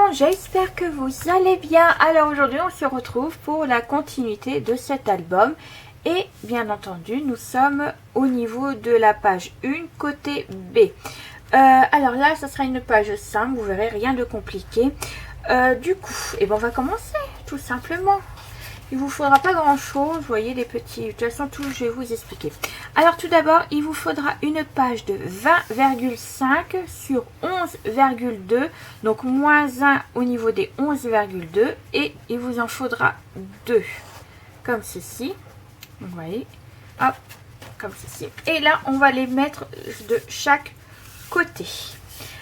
monde, j'espère que vous allez bien. Alors aujourd'hui on se retrouve pour la continuité de cet album et bien entendu nous sommes au niveau de la page 1 côté B. Alors là ça sera une page simple, vous verrez, rien de compliqué. Du coup, et ben on va commencer tout simplement. Il vous faudra pas grand chose, vous voyez, des petits, de toute façon tout je vais vous expliquer. Alors tout d'abord il vous faudra une page de 20,5 sur 11,2, donc moins 1 au niveau des 11,2 et il vous en faudra 2 comme ceci, vous voyez, hop, comme ceci, et là on va les mettre de chaque côté.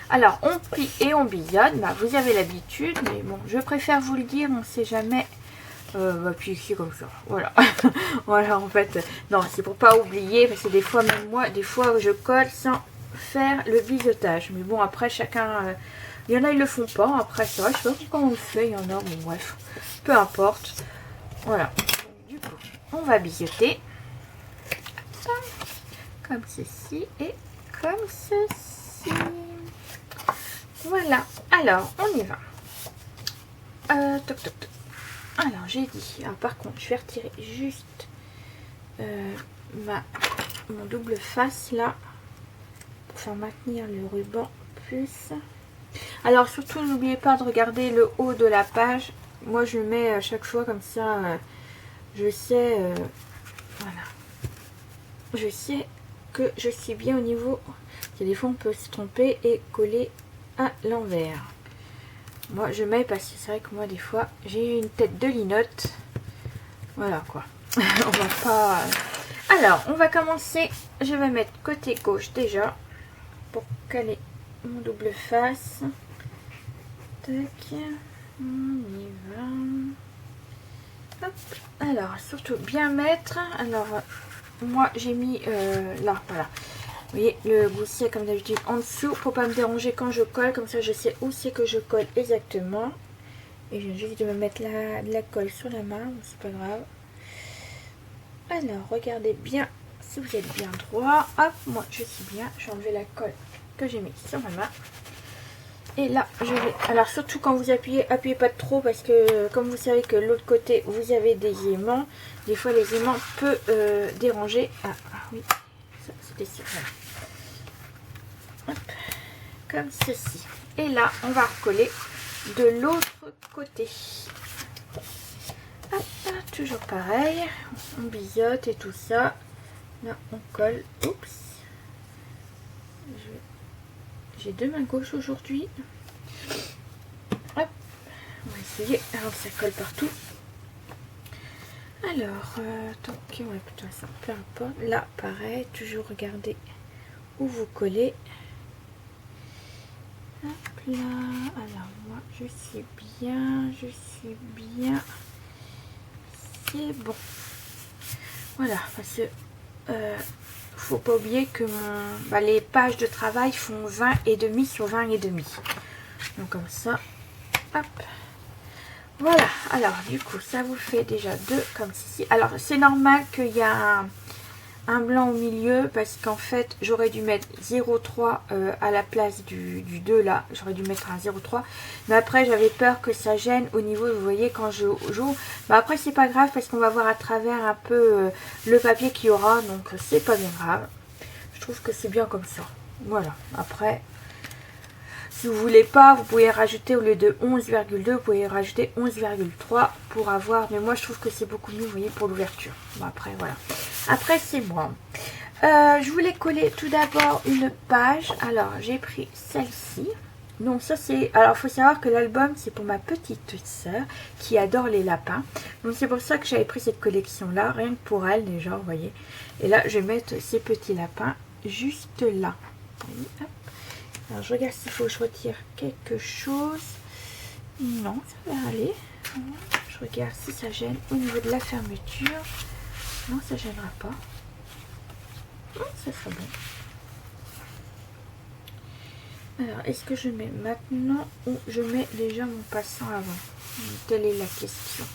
Alors on plie et on biseaude, bah, vous avez l'habitude, mais bon je préfère vous le dire, on ne sait jamais. Puis ici comme ça, voilà. Voilà, en fait, non, c'est pour pas oublier, parce que des fois, même moi, des fois, je colle sans faire le biseautage. Mais bon, après, chacun, il y en a, ils le font pas. Après, ça, je sais pas comment on le fait, il y en a, bon, bref, peu importe. Voilà. Du coup, on va biseauter. Comme ceci et comme ceci. Voilà. Alors, on y va. Toc, toc, toc. Alors j'ai dit, alors, par contre je vais retirer juste mon double face là pour faire maintenir le ruban plus. Alors surtout n'oubliez pas de regarder le haut de la page, moi je le mets à chaque fois comme ça, je sais, voilà, je sais que je suis bien au niveau, parce que des fois on peut se tromper et coller à l'envers. Moi je mets parce que c'est vrai que moi des fois j'ai une tête de linotte. Voilà quoi. On va pas. Alors on va commencer. Je vais mettre côté gauche déjà pour caler mon double face. Tac. On y va. Hop. Alors surtout bien mettre. Alors moi j'ai mis là, voilà. Vous voyez le gousset comme d'habitude en dessous pour pas me déranger quand je colle, comme ça je sais où c'est que je colle exactement. Et je viens juste de me mettre la colle sur la main, c'est pas grave. Alors regardez bien si vous êtes bien droit. Hop, moi je suis bien, je vais enlever la colle que j'ai mis sur ma main. Et là je vais, alors surtout quand vous appuyez pas trop, parce que comme vous savez que l'autre côté vous avez des aimants, des fois les aimants peuvent déranger. Ah oui, ça c'était sûr. Voilà. Hop, comme ceci. Et là on va recoller de l'autre côté. Hop, toujours pareil, on biseaute et tout ça. Là on colle. Oups, j'ai deux mains gauches aujourd'hui. Hop, on va essayer avant que ça colle partout. Alors donc ouais, de toute façon peu importe. Là pareil, toujours regarder où vous collez. Hop là, alors moi je suis bien, c'est bon. Voilà, parce que faut pas oublier que les pages de travail font 20,5 sur 20,5. Donc comme ça, hop. Voilà, alors du coup ça vous fait déjà deux comme ceci. Alors c'est normal qu'il y a un blanc au milieu, parce qu'en fait j'aurais dû mettre 0,3 à la place du 2 là, j'aurais dû mettre un 0,3, mais après j'avais peur que ça gêne au niveau, vous voyez, quand je joue. Mais après c'est pas grave, parce qu'on va voir à travers un peu le papier qu'il y aura, donc c'est pas bien grave. Je trouve que c'est bien comme ça. Voilà, après si vous voulez pas, vous pouvez rajouter, au lieu de 11,2 vous pouvez rajouter 11,3 pour avoir, mais moi je trouve que c'est beaucoup mieux, vous voyez, pour l'ouverture. Bon après voilà, après c'est moi. Je voulais coller tout d'abord une page. Alors j'ai pris celle-ci. Donc ça c'est, alors il faut savoir que l'album c'est pour ma petite soeur qui adore les lapins, donc c'est pour ça que j'avais pris cette collection là, rien que pour elle déjà, vous voyez. Et là je vais mettre ces petits lapins juste là. Vous voyez, hop. Alors je regarde s'il faut que je retire quelque chose. Non, ça va aller. Je regarde si ça gêne au niveau de la fermeture. Non, ça gênera pas. Ça sera bon. Alors, est-ce que je mets maintenant ou je mets déjà mon passant avant? Telle est la question.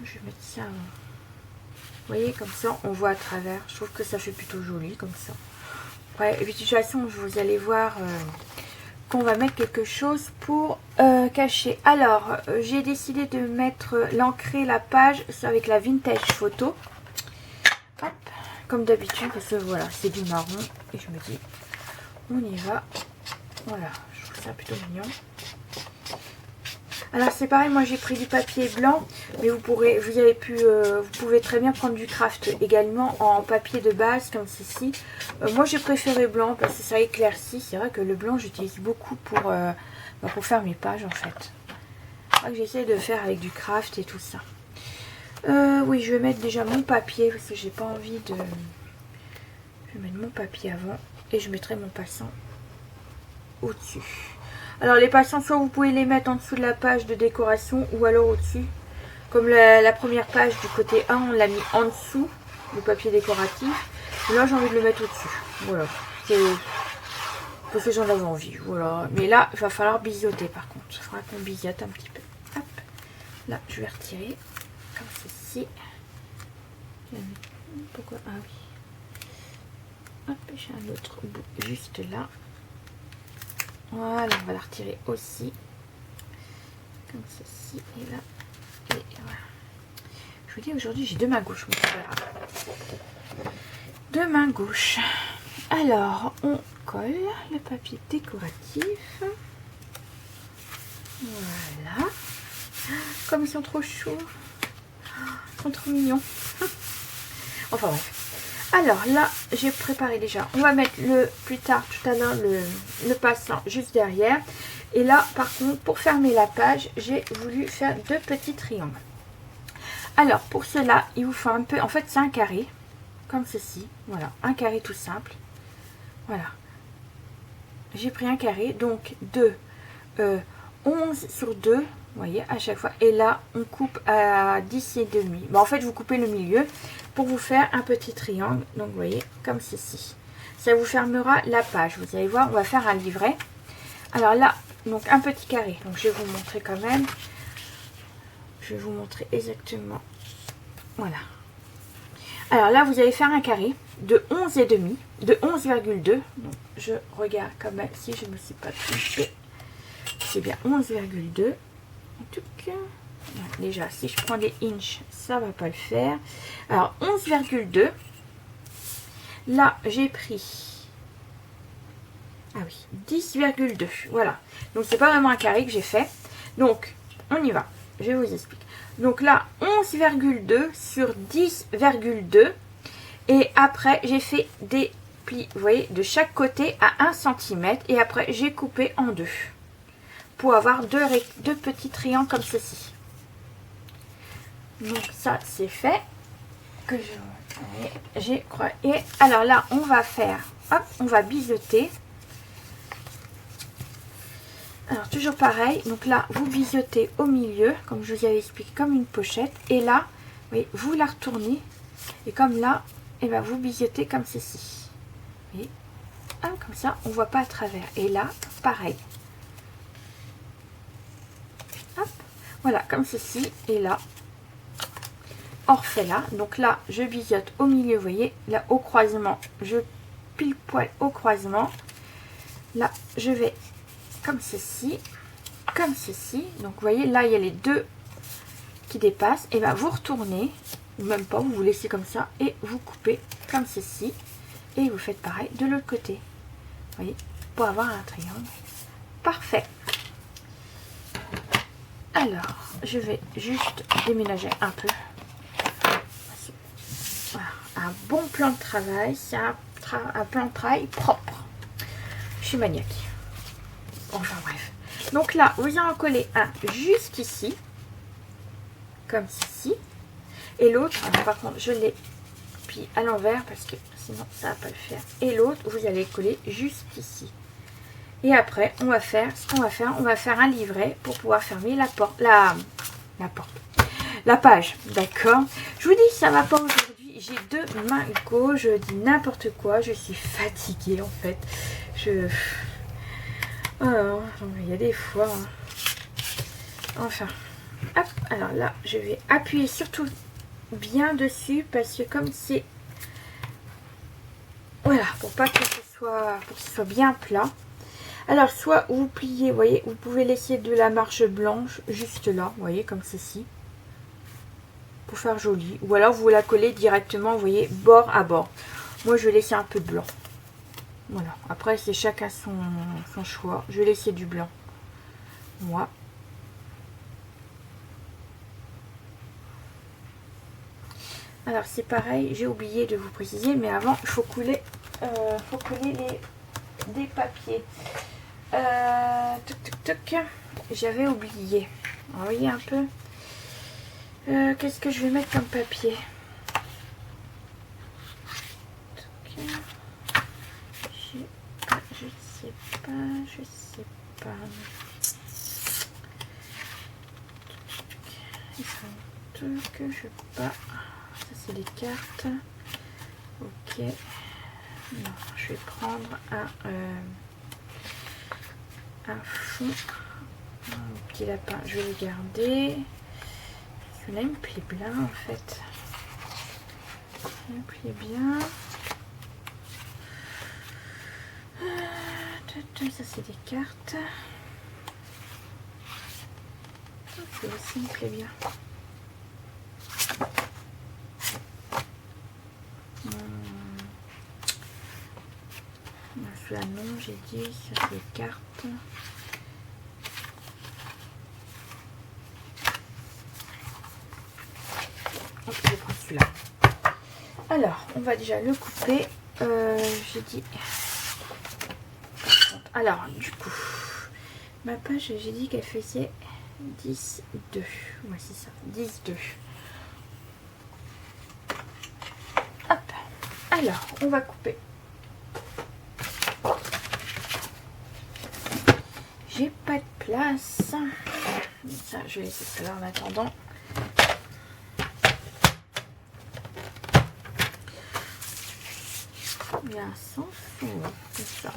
Je vais mettre ça avant. voyez, comme ça, on voit à travers. Je trouve que ça fait plutôt joli, comme ça. Ouais, et puis de toute façon, vous allez voir qu'on va mettre quelque chose pour cacher. Alors, j'ai décidé de mettre l'ancrer la page avec la vintage photo. Hop, comme d'habitude, parce que voilà, c'est du marron. Et je me dis, on y va. Voilà, je trouve ça plutôt mignon. Alors c'est pareil, moi j'ai pris du papier blanc, mais vous pouvez très bien prendre du craft également en papier de base comme ceci. Moi j'ai préféré blanc parce que ça éclaircit. C'est vrai que le blanc j'utilise beaucoup pour faire mes pages en fait. C'est vrai que j'essaie de faire avec du craft et tout ça. Oui, je vais mettre déjà mon papier parce que j'ai pas envie de... Je vais mettre mon papier avant et je mettrai mon passant au-dessus. Alors les passants, soit vous pouvez les mettre en dessous de la page de décoration ou alors au-dessus. Comme la première page du côté 1, on l'a mis en dessous du papier décoratif. Et là j'ai envie de le mettre au-dessus. Voilà. Parce que j'en avais envie. Voilà. Mais là, il va falloir biseauter par contre. Il faudra qu'on biseaute un petit peu. Hop. Là, je vais retirer comme ceci. Pourquoi? Ah oui. Hop, j'ai un autre bout juste là. Voilà, on va la retirer aussi. Comme ceci. Et là. Et voilà. Je vous dis, aujourd'hui, j'ai deux mains gauches. Deux mains gauches. Alors, on colle le papier décoratif. Voilà. Comme ils sont trop chauds. Ils sont trop mignons. Enfin bref. Alors là, j'ai préparé déjà. On va mettre plus tard, tout à l'heure, le passant juste derrière. Et là, par contre, pour fermer la page, j'ai voulu faire deux petits triangles. Alors, pour cela, il vous faut un peu... En fait, c'est un carré, comme ceci. Voilà, un carré tout simple. Voilà. J'ai pris un carré, donc 11 sur 2, vous voyez, à chaque fois. Et là, on coupe à 10 et demi. Bon, en fait, vous coupez le milieu pour vous faire un petit triangle. Donc, vous voyez, comme ceci. Ça vous fermera la page. Vous allez voir, on va faire un livret. Alors là, donc un petit carré. Donc, je vais vous montrer quand même. Je vais vous montrer exactement. Voilà. Alors là, vous allez faire un carré de 11 et demi, de 11,2. Donc, je regarde quand même si je ne me suis pas trompée. C'est bien 11,2. En tout cas, déjà, si je prends des inches, ça va pas le faire. Alors, 11,2. Là, j'ai pris... Ah oui, 10,2. Voilà. Donc, c'est pas vraiment un carré que j'ai fait. Donc, on y va. Je vous explique. Donc là, 11,2 sur 10,2. Et après, j'ai fait des plis, vous voyez, de chaque côté à 1 cm. Et après, j'ai coupé en deux. Pour avoir deux petits triangles comme ceci. Donc ça, c'est fait. Que j'ai croisé. Et alors là, on va faire, hop, on va biseauter. Alors toujours pareil, donc là vous biseautez au milieu, comme je vous avais expliqué, comme une pochette. Et là, oui, vous la retournez. Et comme là, et ben, vous biseautez comme ceci. Vous voyez, ah, comme ça, on ne voit pas à travers. Et là, pareil. Hop, voilà, comme ceci. Et là, on refait là. Donc là, je biseaute au milieu, vous voyez. Là, au croisement, je pile poil au croisement. Là, je vais... comme ceci, comme ceci. Donc vous voyez, là il y a les deux qui dépassent. Et bien vous retournez, ou même pas, vous vous laissez comme ça et vous coupez comme ceci. Et vous faites pareil de l'autre côté. Vous voyez, pour avoir un triangle parfait. Alors, je vais juste déménager un peu. Voilà, un bon plan de travail, c'est un plan de travail propre. Je suis maniaque. Enfin bref. Donc là, vous en collez un juste ici. Comme ceci. Et l'autre, par contre, je l'ai puis à l'envers parce que sinon ça va pas le faire. Et l'autre, vous allez coller juste ici. Et après, on va faire ce qu'on va faire. On va faire un livret pour pouvoir fermer la porte. La page. D'accord. Je vous dis, ça va pas aujourd'hui. J'ai deux mains gauches. Je dis n'importe quoi. Je suis fatiguée en fait. Alors, il y a des fois. Enfin. Hop. Alors là, je vais appuyer sur tout bien dessus parce que comme c'est... Voilà, pour pas que ce soit bien plat. Alors, soit vous pliez, vous voyez, vous pouvez laisser de la marge blanche juste là, vous voyez, comme ceci. Pour faire joli. Ou alors, vous la collez directement, vous voyez, bord à bord. Moi, je vais laisser un peu de blanc. Voilà. Après, c'est chacun son choix. Je vais laisser du blanc. Moi. Alors, c'est pareil, j'ai oublié de vous préciser, mais avant, il faut coller des papiers. J'avais oublié. Vous voyez un peu. Qu'est-ce que je vais mettre comme papier? Je sais pas. Il faut un truc que je pas. Ça c'est les cartes. Ok. Non, je vais prendre un fond. Un petit lapin, je vais le garder. Celui-là il me plaît bien en fait. Il me plaît bien. Ça c'est des cartes. Ça aussi me plaît bien. Celui-là non, j'ai dit, ça c'est des cartes. Ok, je prends celui-là. Alors, on va déjà le couper. J'ai dit... Alors, du coup, ma page, j'ai dit qu'elle faisait 10, 2. Ouais, c'est ça, 10, 2. Hop. Alors, on va couper. J'ai pas de place. Ça, je vais laisser ça là en attendant. Il y a un sens. C'est ça.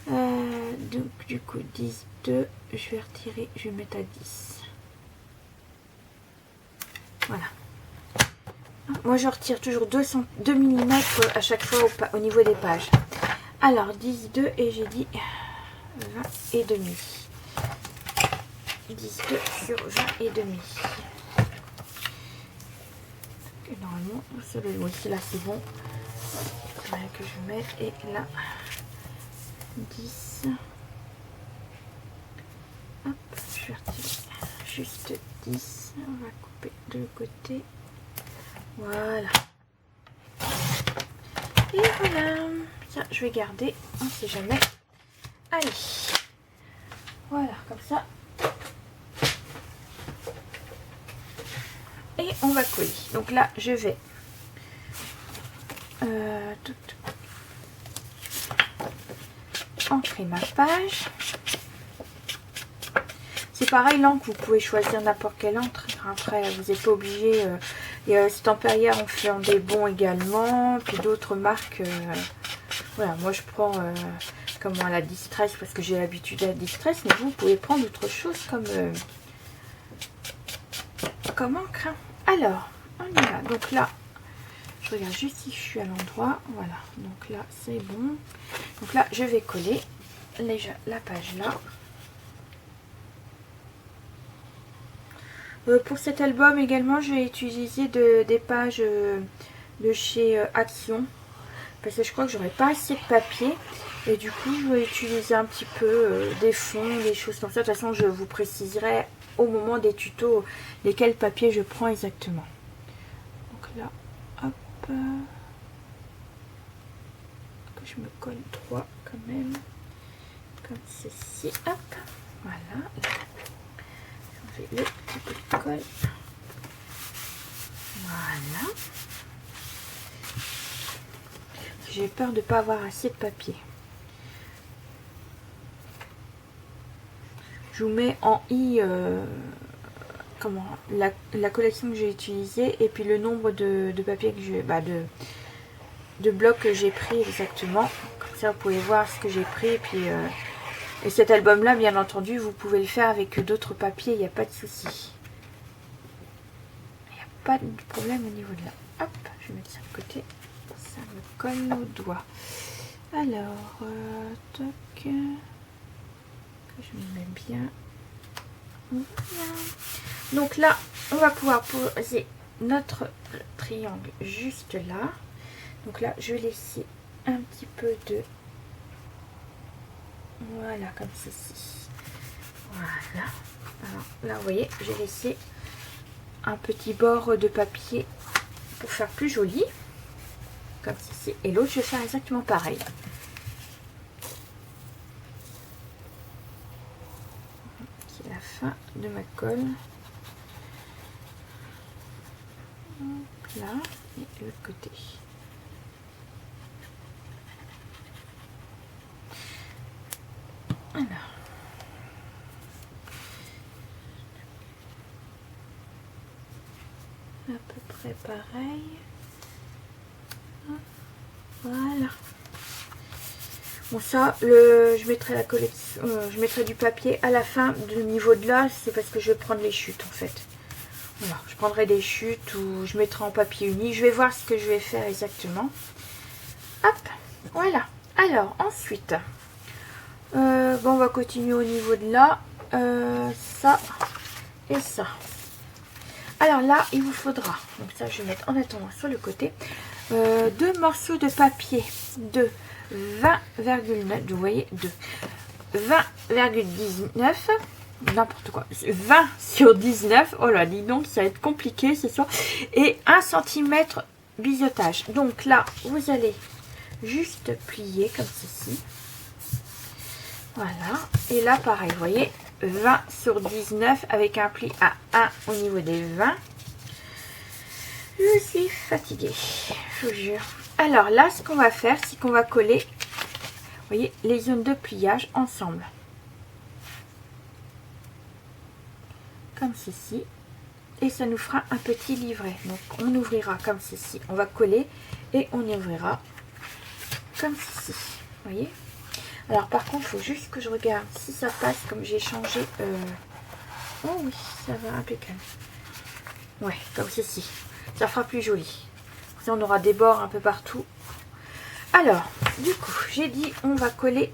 Donc du coup 10, 2, je vais retirer, je vais mettre à 10. Voilà. Moi je retire toujours 2 mm à chaque fois au niveau des pages. Alors 10, 2 et j'ai dit 20 et demi. 10, 2 sur 20 et demi. Et normalement, oui, là c'est bon. Voilà que je mets et là 10. Hop, je vais retirer juste 10. On va couper de côté. Voilà. Et voilà. Ça, je vais garder. On ne sait jamais. Allez. Voilà, comme ça. Et on va coller. Donc là, je vais ancrer ma page. C'est pareil, l'encre, vous pouvez choisir n'importe quelle encre. Après, vous n'êtes pas obligé. Stamperière, on fait en des bons également. Puis d'autres marques. Voilà, moi je prends comme moi la Distress parce que j'ai l'habitude à la Distress. Mais vous pouvez prendre autre chose comme encre. Alors, on y va. Donc là, je regarde juste si je suis à l'endroit. Voilà, donc là c'est bon. Donc là, je vais coller déjà la page là. Pour cet album également, je vais utiliser des pages de chez Action. Parce que je crois que j'aurais pas assez de papier. Et du coup, je vais utiliser un petit peu des fonds, des choses comme ça. De toute façon, je vous préciserai au moment des tutos lesquels papiers je prends exactement. Donc là, hop. Que je me colle 3 quand même. Comme ceci. Hop. Voilà. Le petit peu de colle. Voilà. J'ai peur de ne pas avoir assez de papier. Je vous mets en i la collection que j'ai utilisée et puis le nombre de papiers que j'ai, de blocs que j'ai pris exactement. Comme ça vous pouvez voir ce que j'ai pris et puis et cet album là bien entendu vous pouvez le faire avec d'autres papiers, il n'y a pas de souci. pas de problème au niveau de là. Hop, je vais mettre ça de côté. Ça me colle au doigt. Alors, toc. Je me mets bien. Voilà. Donc là, on va pouvoir poser notre triangle juste là. Donc là, je vais laisser un petit peu de... Voilà, comme ceci. Voilà. Alors là, vous voyez, j'ai laissé un petit bord de papier pour faire plus joli. Comme ceci. Et l'autre, je vais faire exactement pareil. C'est la fin de ma colle. Donc là, et l'autre côté. Alors. À peu près pareil. Voilà. Bon, ça, je mettrai la collection, je mettrai du papier à la fin du niveau de là. C'est parce que je vais prendre les chutes en fait. Voilà, je prendrai des chutes ou je mettrai en papier uni. Je vais voir ce que je vais faire exactement. Hop, voilà. Alors, ensuite, bon, on va continuer au niveau de là. Ça et ça. Alors là, il vous faudra, donc ça je vais mettre en attendant sur le côté, 2 morceaux de papier de 20,9, vous voyez, de 20,19, n'importe quoi, 20 sur 19, oh là, dis donc, ça va être compliqué, c'est sûr, et 1 cm biseautage. Donc là, vous allez juste plier comme ceci, voilà, et là pareil, vous voyez, 20 sur 19 avec un pli à 1 au niveau des 20. Je suis fatiguée, je vous jure. Alors là, ce qu'on va faire, c'est qu'on va coller, vous voyez, les zones de pliage ensemble. Comme ceci. Et ça nous fera un petit livret. Donc on ouvrira comme ceci. On va coller et on ouvrira comme ceci. Vous voyez. Alors par contre, il faut juste que je regarde si ça passe comme j'ai changé. Oh oui, ça va impeccable. Ouais, comme ceci. Ça fera plus joli. On aura des bords un peu partout. Alors, du coup, j'ai dit on va coller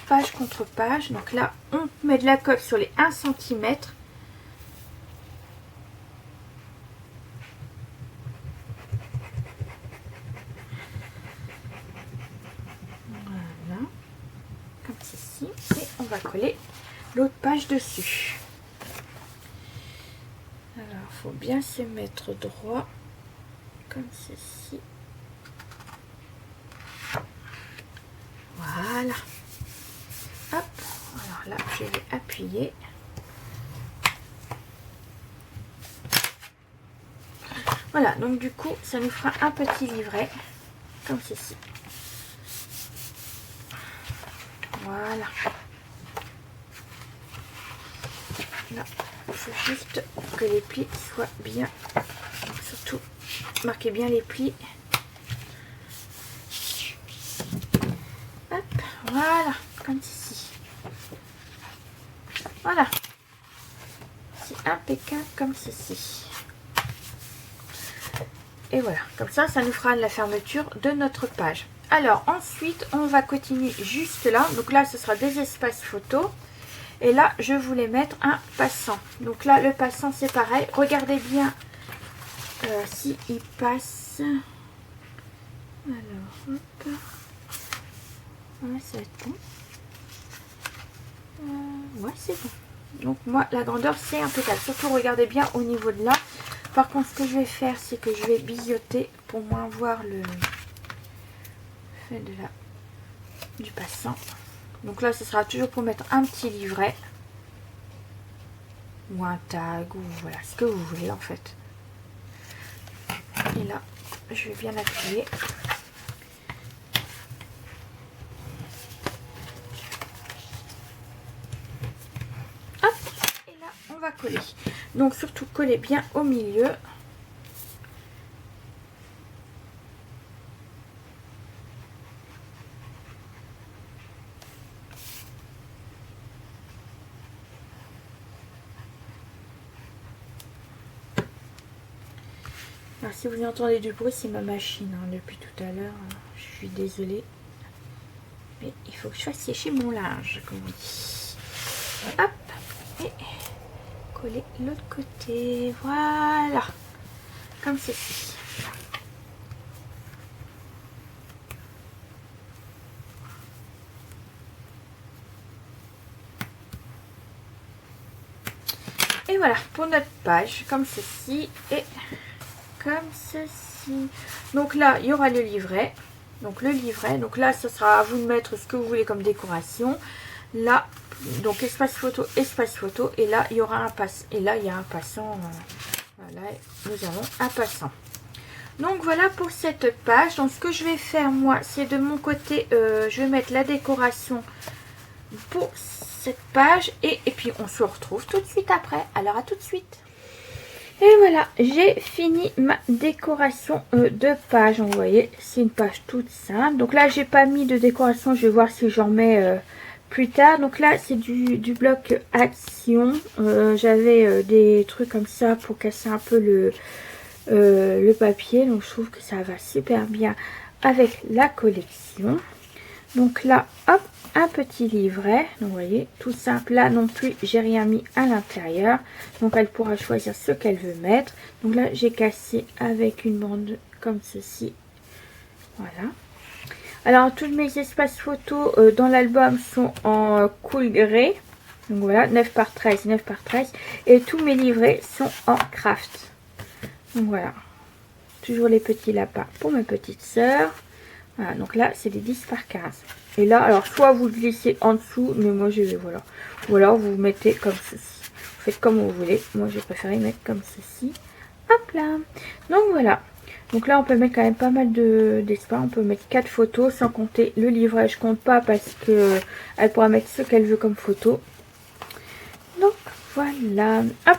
page contre page. Donc là, on met de la colle sur les 1 cm. Voilà. Comme ceci. Et on va coller l'autre page dessus. Alors, il faut bien se mettre droit. Comme ceci. Voilà. Hop. Alors là, je vais appuyer. Voilà, donc du coup, ça nous fera un petit livret. Comme ceci. Voilà. Là, il faut juste que les plis soient bien. Surtout, marquez bien les plis. Hop, voilà, comme ceci. Voilà. C'est impeccable comme ceci. Et voilà, comme ça, ça nous fera la fermeture de notre page. Alors, ensuite, on va continuer juste là. Donc là, ce sera des espaces photos. Et là, je voulais mettre un passant. Donc là, le passant, c'est pareil. Regardez bien si il passe. Alors, hop. Ouais, ça va être bon. Ouais, c'est bon. Donc moi, la grandeur, c'est impeccable. Surtout, regardez bien au niveau de là. Par contre, ce que je vais faire, c'est que je vais biseauter pour moins voir le fait de la du passant. Donc là, ce sera toujours pour mettre un petit livret ou un tag ou voilà ce que vous voulez en fait. Et là, je vais bien appuyer. Hop, et là, on va coller. Donc surtout coller bien au milieu. Alors si vous entendez du bruit, c'est ma machine hein, depuis tout à l'heure. Je suis désolée. Mais il faut que je fasse sécher mon linge, comme on dit. Hop. Et coller l'autre côté. Voilà. Comme ceci. Et voilà pour notre page, comme ceci et comme ceci. Donc là, il y aura le livret. Donc le livret, donc là, ce sera à vous de mettre ce que vous voulez comme décoration. Là, donc espace photo. Et là, il y aura un pass. Et là, il y a un passant. Voilà, nous avons un passant. Donc voilà pour cette page. Donc ce que je vais faire moi, c'est de mon côté, je vais mettre la décoration pour cette page et puis on se retrouve tout de suite après. Alors à tout de suite. Et voilà, j'ai fini ma décoration de page. Vous voyez, c'est une page toute simple. Donc là, j'ai pas mis de décoration. Je vais voir si j'en mets plus tard. Donc là, c'est du bloc action. J'avais des trucs comme ça pour casser un peu le papier. Donc je trouve que ça va super bien avec la collection. Donc là, hop, un petit livret. Donc vous voyez, tout simple. Là non plus, j'ai rien mis à l'intérieur. Donc elle pourra choisir ce qu'elle veut mettre. Donc là, j'ai cassé avec une bande comme ceci. Voilà. Alors, tous mes espaces photos dans l'album sont en cool grey. Donc voilà, 9 par 13, 9 par 13. Et tous mes livrets sont en craft. Donc voilà. Toujours les petits lapins pour ma petite sœur. Voilà, donc là, c'est des 10 par 15. Et là, alors, soit vous le glissez en dessous, mais moi, je vais, voilà. Ou alors, vous mettez comme ceci. Vous faites comme vous voulez. Moi, j'ai préféré mettre comme ceci. Hop là. Donc, voilà. Donc là, on peut mettre quand même pas mal d'espace. On peut mettre 4 photos, sans compter le livret. Je compte pas parce que elle pourra mettre ce qu'elle veut comme photo. Donc, voilà. Hop.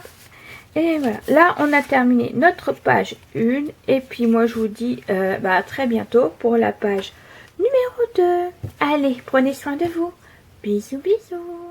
Et voilà, là on a terminé notre page 1 et puis moi je vous dis à très bientôt pour la page numéro 2. Allez, prenez soin de vous. Bisous, bisous.